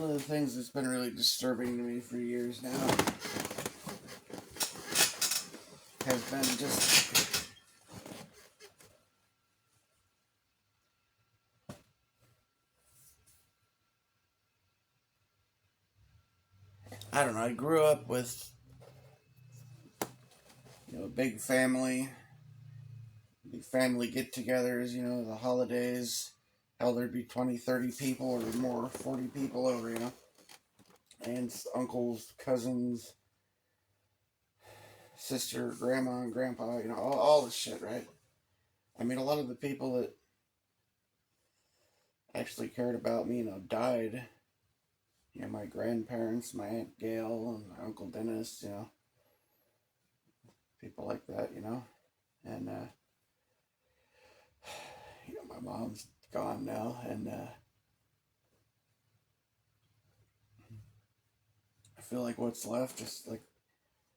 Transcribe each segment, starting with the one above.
of the things that's been really disturbing to me for years now has been just I don't know. I grew up with a big family, big family get-togethers. The holidays. Hell, there'd be 20, 30 people or more, 40 people over. Aunts, uncles, cousins, sister, grandma, and grandpa. All this shit, right? I mean, a lot of the people that actually cared about me, died. My grandparents, my Aunt Gail, and my Uncle Dennis, people like that, And, my mom's gone now, and I feel like what's left is like,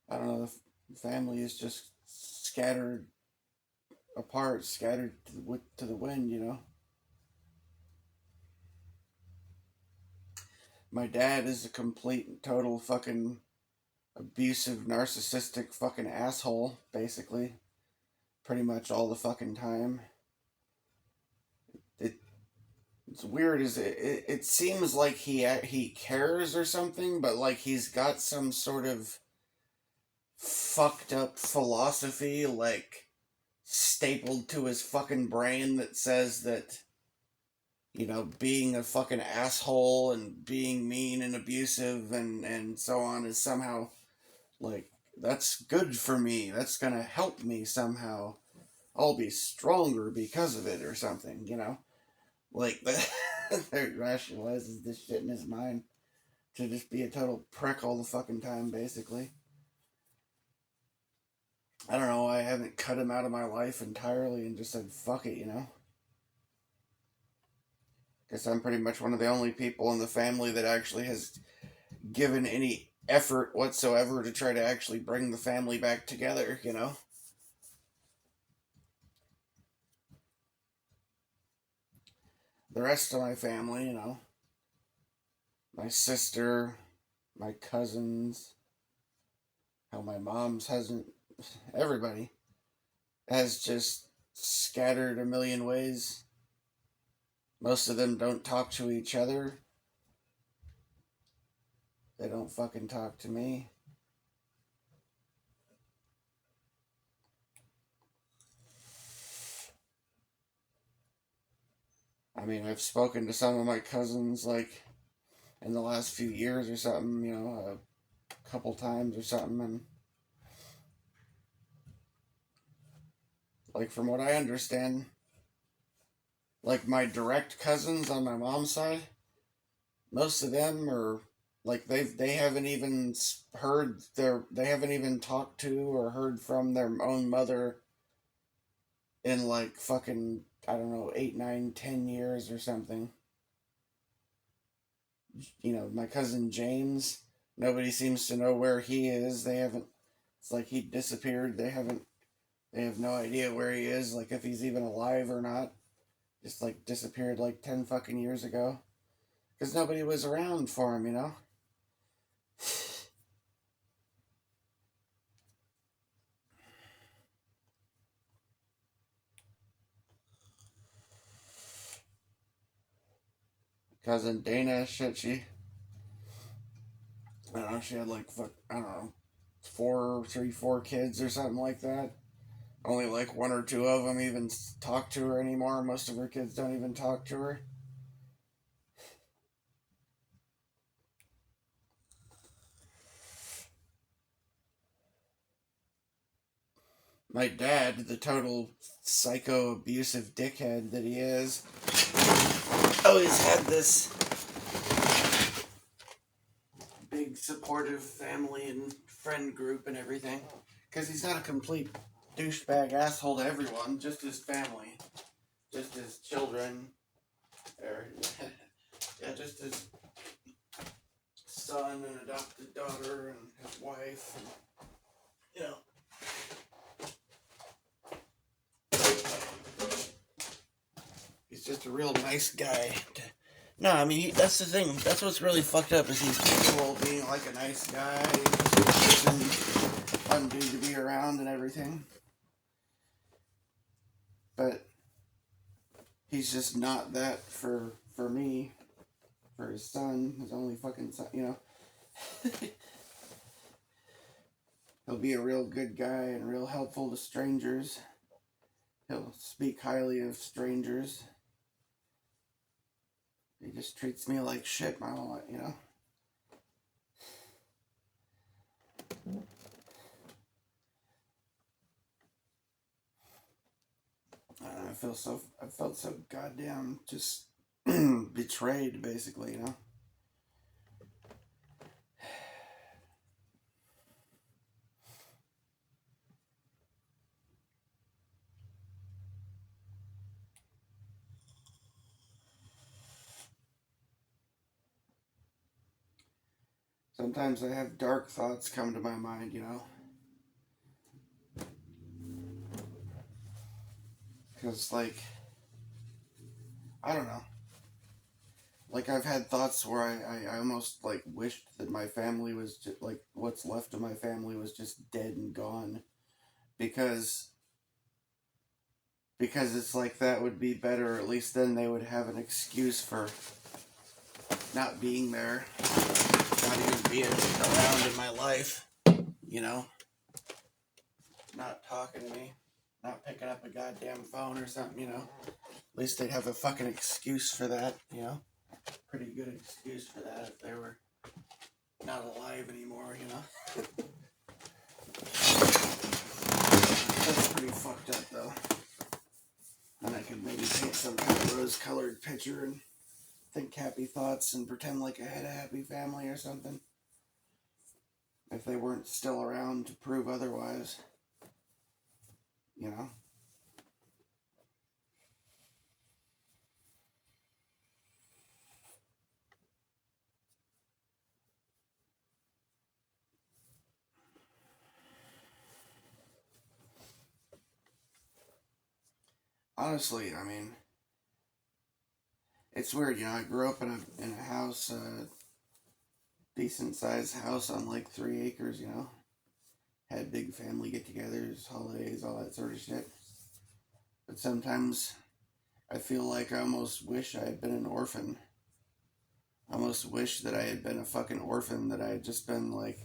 I don't know, the family is just scattered apart, scattered to the wind. My dad is a complete and total fucking abusive, narcissistic fucking asshole, basically. Pretty much all the fucking time. It's weird, it seems like he cares or something, but like he's got some sort of fucked up philosophy like stapled to his fucking brain that says that being a fucking asshole and being mean and abusive and so on is somehow like that's good for me. That's gonna help me somehow. I'll be stronger because of it or something. Like that rationalizes this shit in his mind to just be a total prick all the fucking time, basically. I don't know why I haven't cut him out of my life entirely and just said fuck it. Guess I'm pretty much one of the only people in the family that actually has given any effort whatsoever to try to actually bring the family back together. The rest of my family, my sister, my cousins, how my mom's hasn't, everybody has just scattered a million ways. Most of them don't talk to each other. They don't fucking talk to me. I mean, I've spoken to some of my cousins, like, in the last few years or something, a couple times or something, and, like, from what I understand, like, my direct cousins on my mom's side, most of them are, like, they haven't even they haven't even talked to or heard from their own mother in, like, fucking, I don't know, 8, 9, 10 years or something. My cousin James, nobody seems to know where he is. They haven't, it's like he disappeared. They have no idea where he is, like if he's even alive or not. Just like disappeared like 10 fucking years ago. Because nobody was around for him. Cousin Dana, shit, I don't know, she had like, I don't know, 4 kids or something like that. Only like 1 or 2 of them even talk to her anymore. Most of her kids don't even talk to her. My dad, the total psycho abusive dickhead that he is, always had this big supportive family and friend group and everything. Because he's not a complete douchebag asshole to everyone, just his family, just his children, or yeah, just his son and adopted daughter and his wife, and, he's just a real nice guy No, I mean, that's the thing. That's what's really fucked up is he's capable of being like a nice guy, and fun dude to be around and everything. But he's just not that for me, for his son, his only fucking son, you know. He'll be a real good guy and real helpful to strangers. He'll speak highly of strangers. He just treats me like shit my whole life, you know. I felt so goddamn just betrayed, basically, you know. Sometimes I have dark thoughts come to my mind, you know. Because, like, I don't know. Like, I've had thoughts where I almost, like, wished that my family was just, like, what's left of my family was just dead and gone. Because, because it's like that would be better. At least then they would have an excuse for not being there. Not even being around in my life. You know? Not talking to me. Not picking up a goddamn phone or something, you know? At least they'd have a fucking excuse for that, you know? Pretty good excuse for that if they were not alive anymore, you know? That's pretty fucked up, though. And I could maybe paint some kind of rose-colored picture and think happy thoughts and pretend like I had a happy family or something. If they weren't still around to prove otherwise. You know? Honestly, I mean, it's weird, you know, I grew up in a house, decent sized house on like 3 acres, you know? Had big family get togethers, holidays, all that sort of shit. But sometimes I feel like I almost wish I had been an orphan. I almost wish that I had been a fucking orphan, that I had just been like,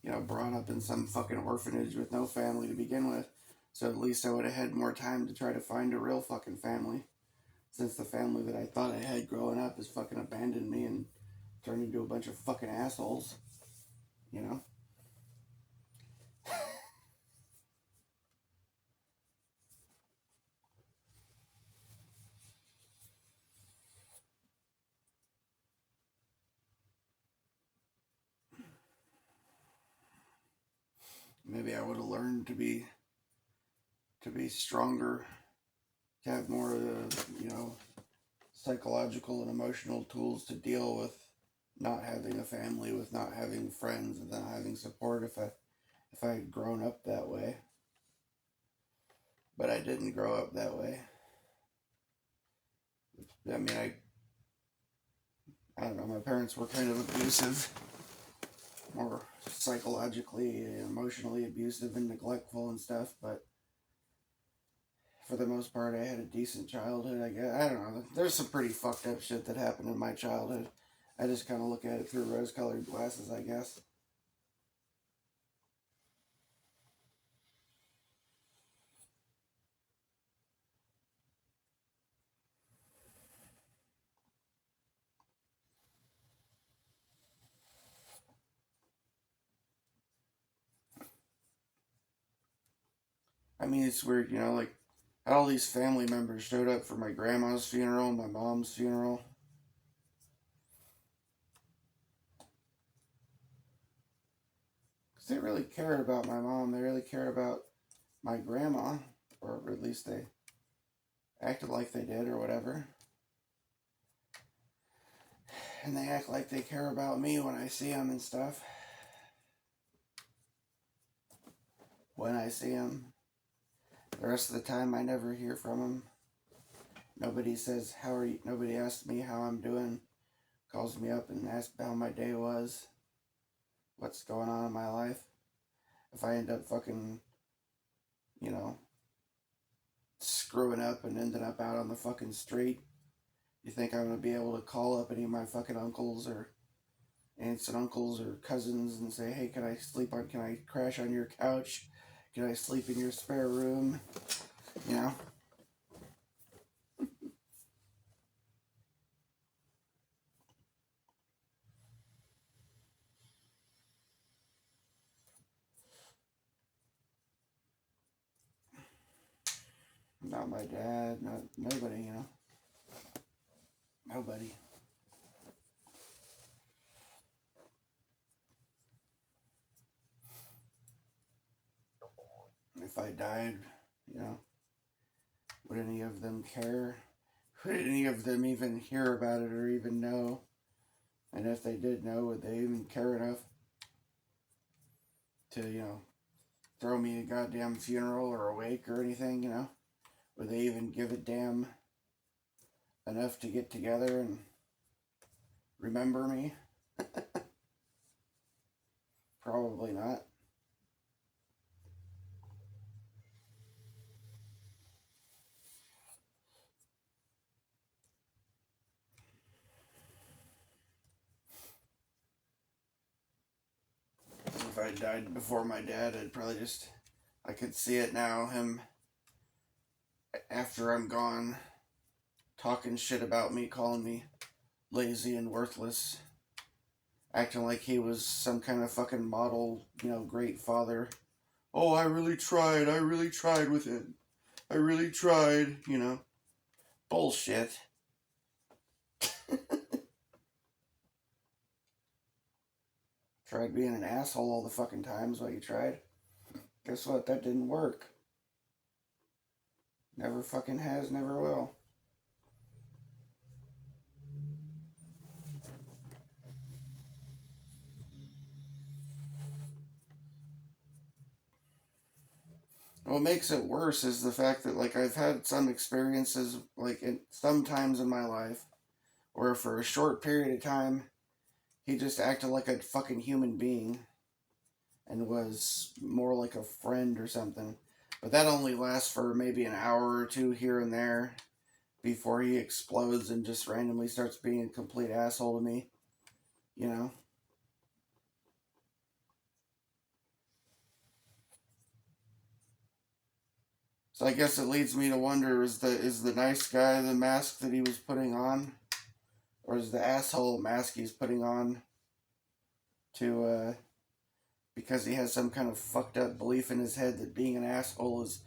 you know, brought up in some fucking orphanage with no family to begin with. So at least I would have had more time to try to find a real fucking family. Since the family that I thought I had growing up has fucking abandoned me and turned into a bunch of fucking assholes. You know? Maybe I would have learned to be stronger, to have more of the, you know, psychological and emotional tools to deal with not having a family, with not having friends, and not having support if I had grown up that way. But I didn't grow up that way. I mean, I don't know. My parents were kind of abusive, more psychologically, emotionally abusive and neglectful and stuff. But for the most part, I had a decent childhood. I guess I don't know. There's some pretty fucked up shit that happened in my childhood. I just kind of look at it through rose-colored glasses, I guess. I mean, it's weird, you know, like all these family members showed up for my grandma's funeral, my mom's funeral. Because they really cared about my mom. They really cared about my grandma, or at least they acted like they did, or whatever. And they act like they care about me when I see them and stuff. When I see them. The rest of the time, I never hear from them. Nobody says, how are you? Nobody asks me how I'm doing. Calls me up and asks how my day was. What's going on in my life. If I end up fucking, you know, screwing up and ending up out on the fucking street, you think I'm gonna be able to call up any of my fucking uncles or aunts and uncles or cousins and say, hey, can I crash on your couch? Can I sleep in your spare room? You know? Not my dad, not nobody, you know? Nobody. If I died, you know, would any of them care? Would any of them even hear about it or even know? And if they did know, would they even care enough to, you know, throw me a goddamn funeral or a wake or anything, you know? Would they even give a damn enough to get together and remember me? Probably not. If I died before my dad, I'd probably just, I could see it now, him, after I'm gone, talking shit about me, calling me lazy and worthless, acting like he was some kind of fucking model, you know, great father. Oh, I really tried with it. I really tried, you know. Bullshit. Tried being an asshole all the fucking times while you tried. Guess what? That didn't work. Never fucking has, never will. What makes it worse is the fact that, like, I've had some experiences, like, sometimes in my life, where for a short period of time, he just acted like a fucking human being and was more like a friend or something. But that only lasts for maybe an hour or two here and there before he explodes and just randomly starts being a complete asshole to me, you know? So I guess it leads me to wonder, is the nice guy the mask that he was putting on? Or is the asshole mask he's putting on to because he has some kind of fucked up belief in his head that being an asshole is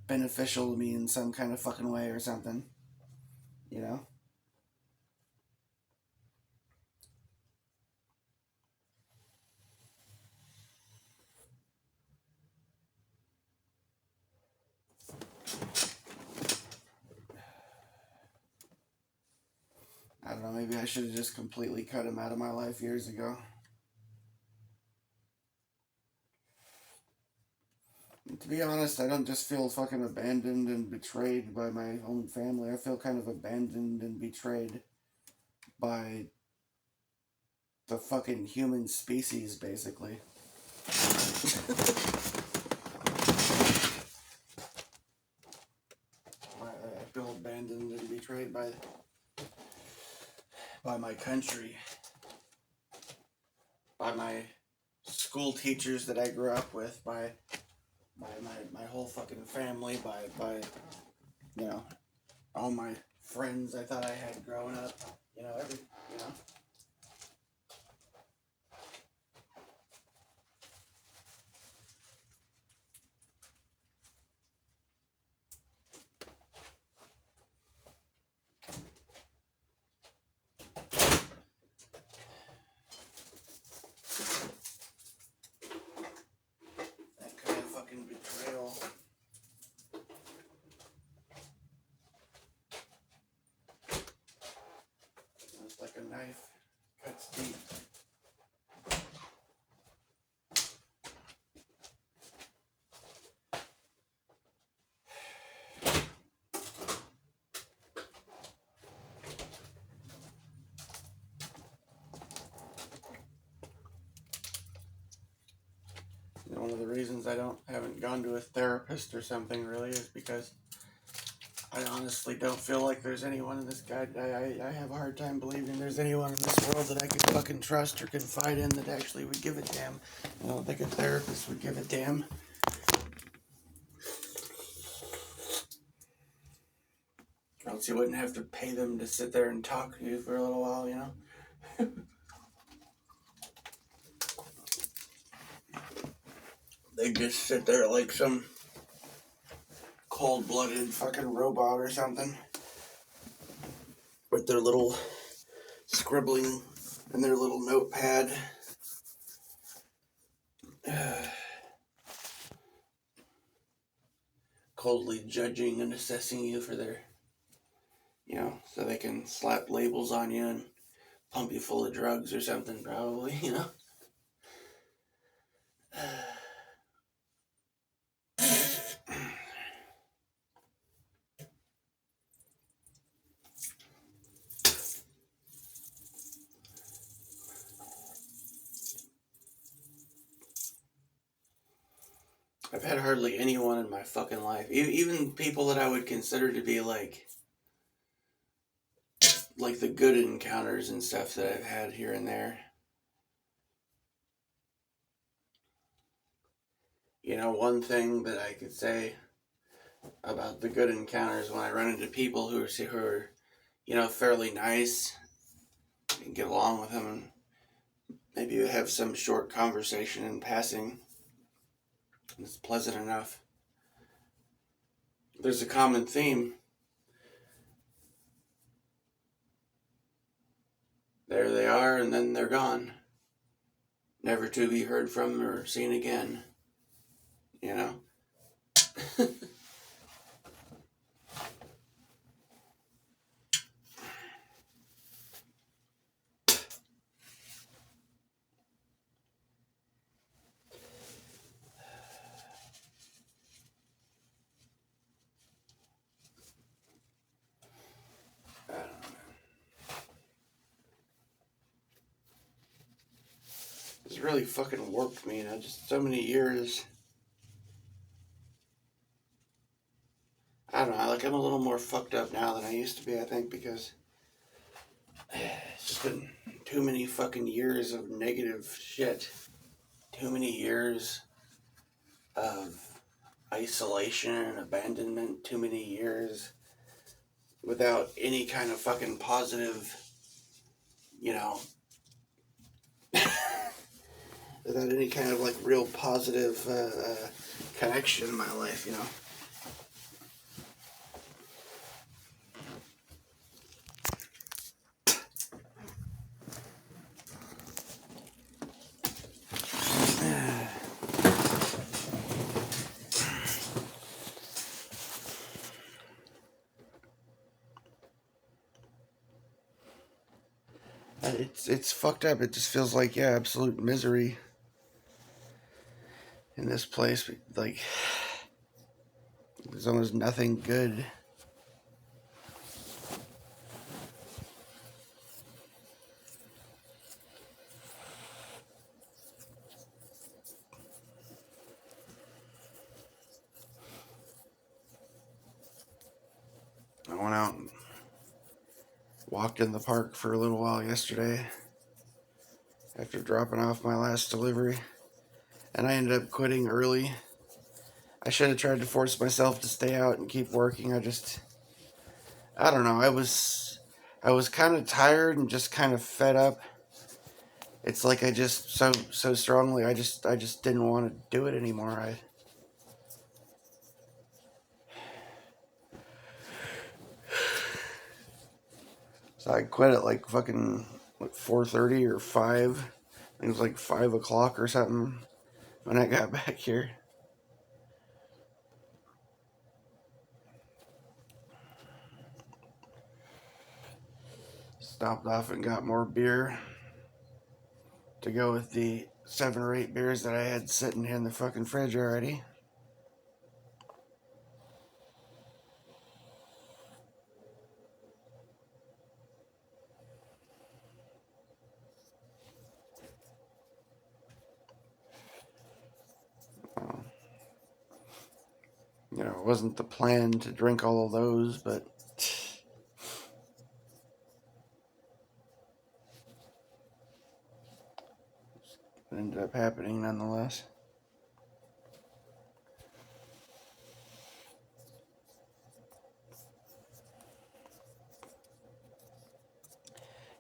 beneficial to me in some kind of fucking way or something, you know? I don't know, maybe I should have just completely cut him out of my life years ago. And to be honest, I don't just feel fucking abandoned and betrayed by my own family. I feel kind of abandoned and betrayed by the fucking human species, basically. I feel abandoned and betrayed by my country, by my school teachers that I grew up with, by my whole fucking family, by you know, all my friends I thought I had growing up, you know, you know. That kind of fucking betrayal. It's like a knife. reasons I haven't gone to a therapist or something really is because I honestly don't feel like there's anyone in this guy. I have a hard time believing there's anyone in this world that I could fucking trust or confide in that actually would give a damn. I don't think a therapist would give a damn. Or else you wouldn't have to pay them to sit there and talk to you for a little while, you know? They just sit there like some cold-blooded fucking robot or something with their little scribbling and their little notepad. Coldly judging and assessing you for their, you know, so they can slap labels on you and pump you full of drugs or something, probably, you know? I've had hardly anyone in my fucking life, even people that I would consider to be like the good encounters and stuff that I've had here and there. You know, one thing that I could say about the good encounters when I run into people who are, you know, fairly nice and get along with them, and maybe you have some short conversation in passing, and it's pleasant enough. There's a common theme. There they are, and then they're gone. Never to be heard from or seen again. You know? I don't know. It's really fucking warped me, you know, just so many years. I don't know, like I'm a little more fucked up now than I used to be, I think, because it's just been too many fucking years of negative shit. Too many years of isolation and abandonment. Too many years without any kind of fucking positive, you know, without any kind of like real positive connection in my life, you know. It's fucked up. It just feels like, yeah, absolute misery in this place. Like, there's almost nothing good. I went out and walked in the park for a little while yesterday after dropping off my last delivery, and I ended up quitting early. I should have tried to force myself to stay out and keep working. I don't know. I was kind of tired and just kind of fed up. It's like I just so strongly. I just didn't want to do it anymore. So I quit at like fucking 4:30 or 5. I think it was like 5 o'clock or something when I got back here. Stopped off and got more beer to go with the 7 or 8 beers that I had sitting in the fucking fridge already. You know, it wasn't the plan to drink all of those, but it ended up happening nonetheless.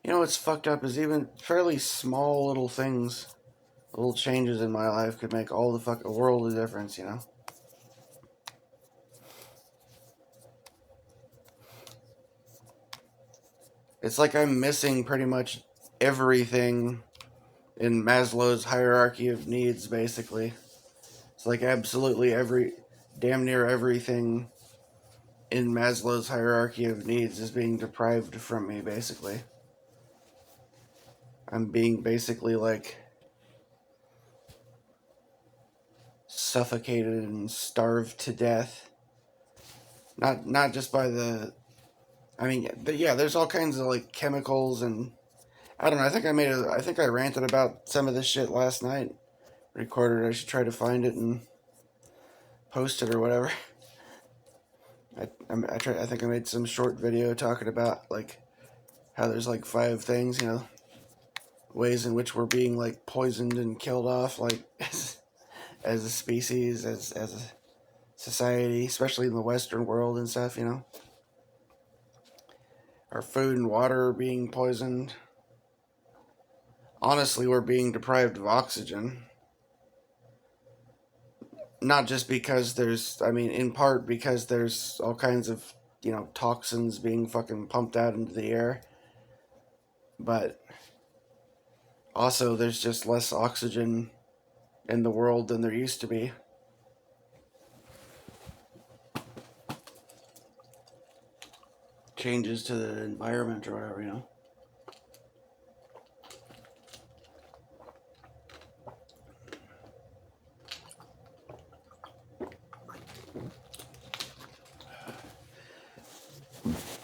You know what's fucked up is even fairly small little things, little changes in my life could make all the fucking world of difference, you know? It's like I'm missing pretty much everything in Maslow's hierarchy of needs, basically. It's like absolutely damn near everything in Maslow's hierarchy of needs is being deprived from me, basically. I'm being basically like suffocated and starved to death. Not just by the, I mean, yeah, there's all kinds of like chemicals and I don't know. I think I ranted about some of this shit last night. Recorded. I should try to find it and post it or whatever. I think I made some short video talking about like how there's like 5 things, you know, ways in which we're being like poisoned and killed off, like as a species, as a society, especially in the Western world and stuff, you know. Our food and water are being poisoned. Honestly, we're being deprived of oxygen. Not just because I mean, in part because there's all kinds of, you know, toxins being fucking pumped out into the air, but also there's just less oxygen in the world than there used to be. Changes to the environment or whatever, you know.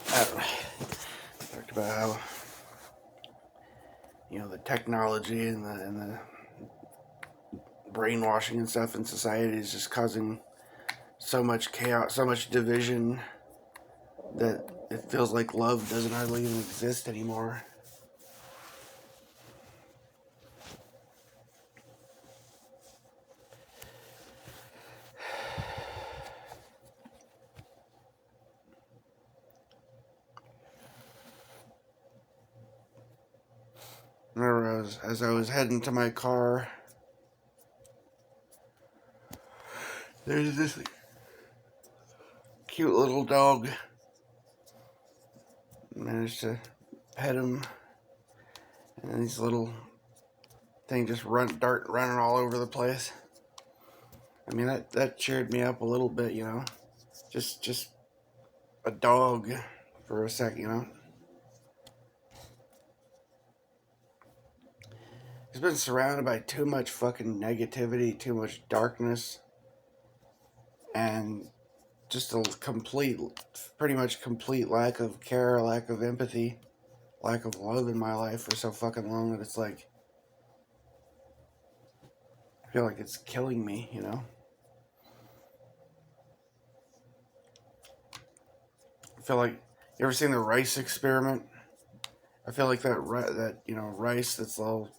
I talked about how, you know, the technology and the brainwashing and stuff in society is just causing so much chaos, so much division that it feels like love doesn't hardly even exist anymore. Remember, as I was heading to my car, there's this cute little dog. Managed to pet him, and these little thing just running all over the place. I mean, that cheered me up a little bit, you know. Just a dog for a sec, you know. He's been surrounded by too much fucking negativity, too much darkness, and just a pretty much complete lack of care, lack of empathy, lack of love in my life for so fucking long that it's like, I feel like it's killing me, you know. I feel like, you ever seen the rice experiment? I feel like that you know, rice that's all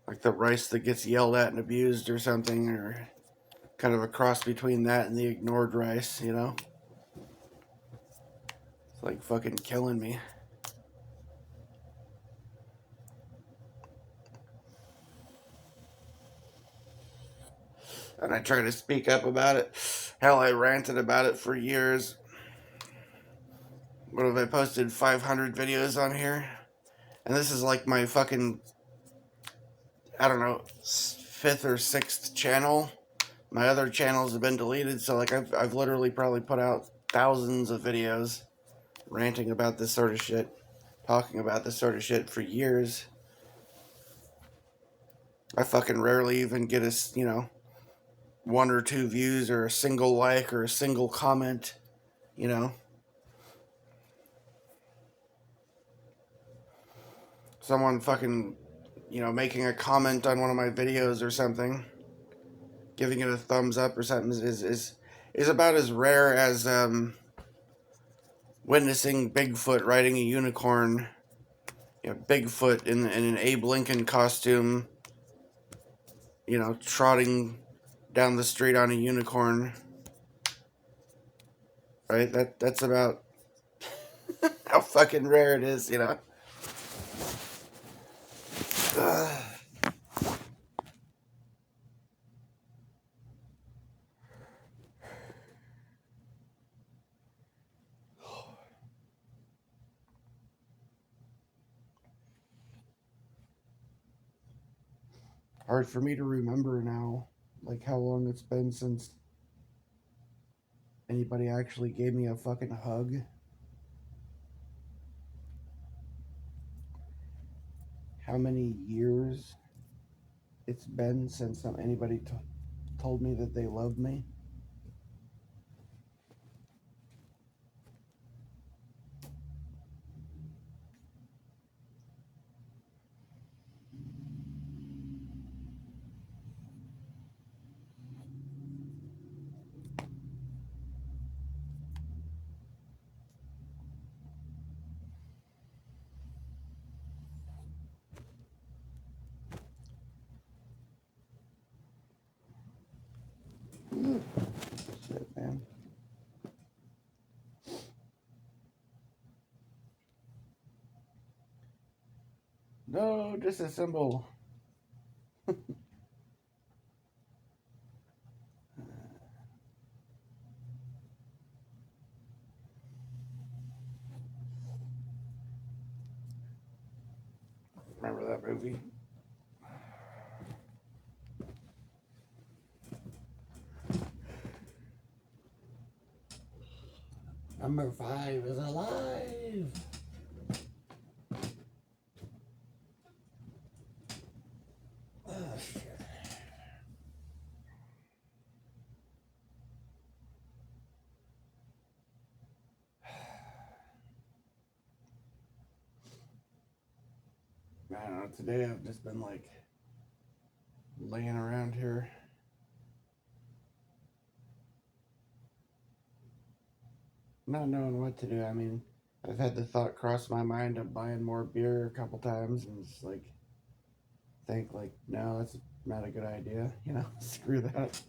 like the rice that gets yelled at and abused or something, or kind of a cross between that and the ignored rice, you know? It's like fucking killing me. And I try to speak up about it. Hell, I ranted about it for years. What have I posted? 500 videos on here? And this is like my fucking, I don't know, 5th or 6th channel. My other channels have been deleted, so like I've literally probably put out thousands of videos ranting about this sort of shit, talking about this sort of shit for years. I fucking rarely even get a, you know, 1 or 2 views or a single like or a single comment, you know. Someone fucking, you know, making a comment on one of my videos or something. giving it a thumbs up or something is about as rare as witnessing Bigfoot riding a unicorn. Bigfoot in an Abe Lincoln costume, trotting down the street on a unicorn. Right? That's about how fucking rare it is. Hard for me to remember now, like how long it's been since anybody actually gave me a fucking hug. How many years it's been since anybody told me that they loved me. Shit, man. No, disassemble. Remember that movie? Number 5 is alive. Oh, shit. I don't know. Today I've just been like laying around here. Not knowing what to do. I mean, I've had the thought cross my mind of buying more beer a couple times and just like think like, no, that's not a good idea. Screw that.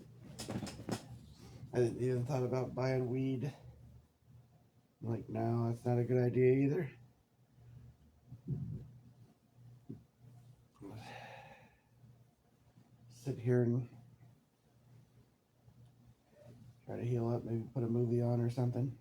I didn't even thought about buying weed. I'm like, no, that's not a good idea either. Sit here and try to heal up, maybe put a movie on or something.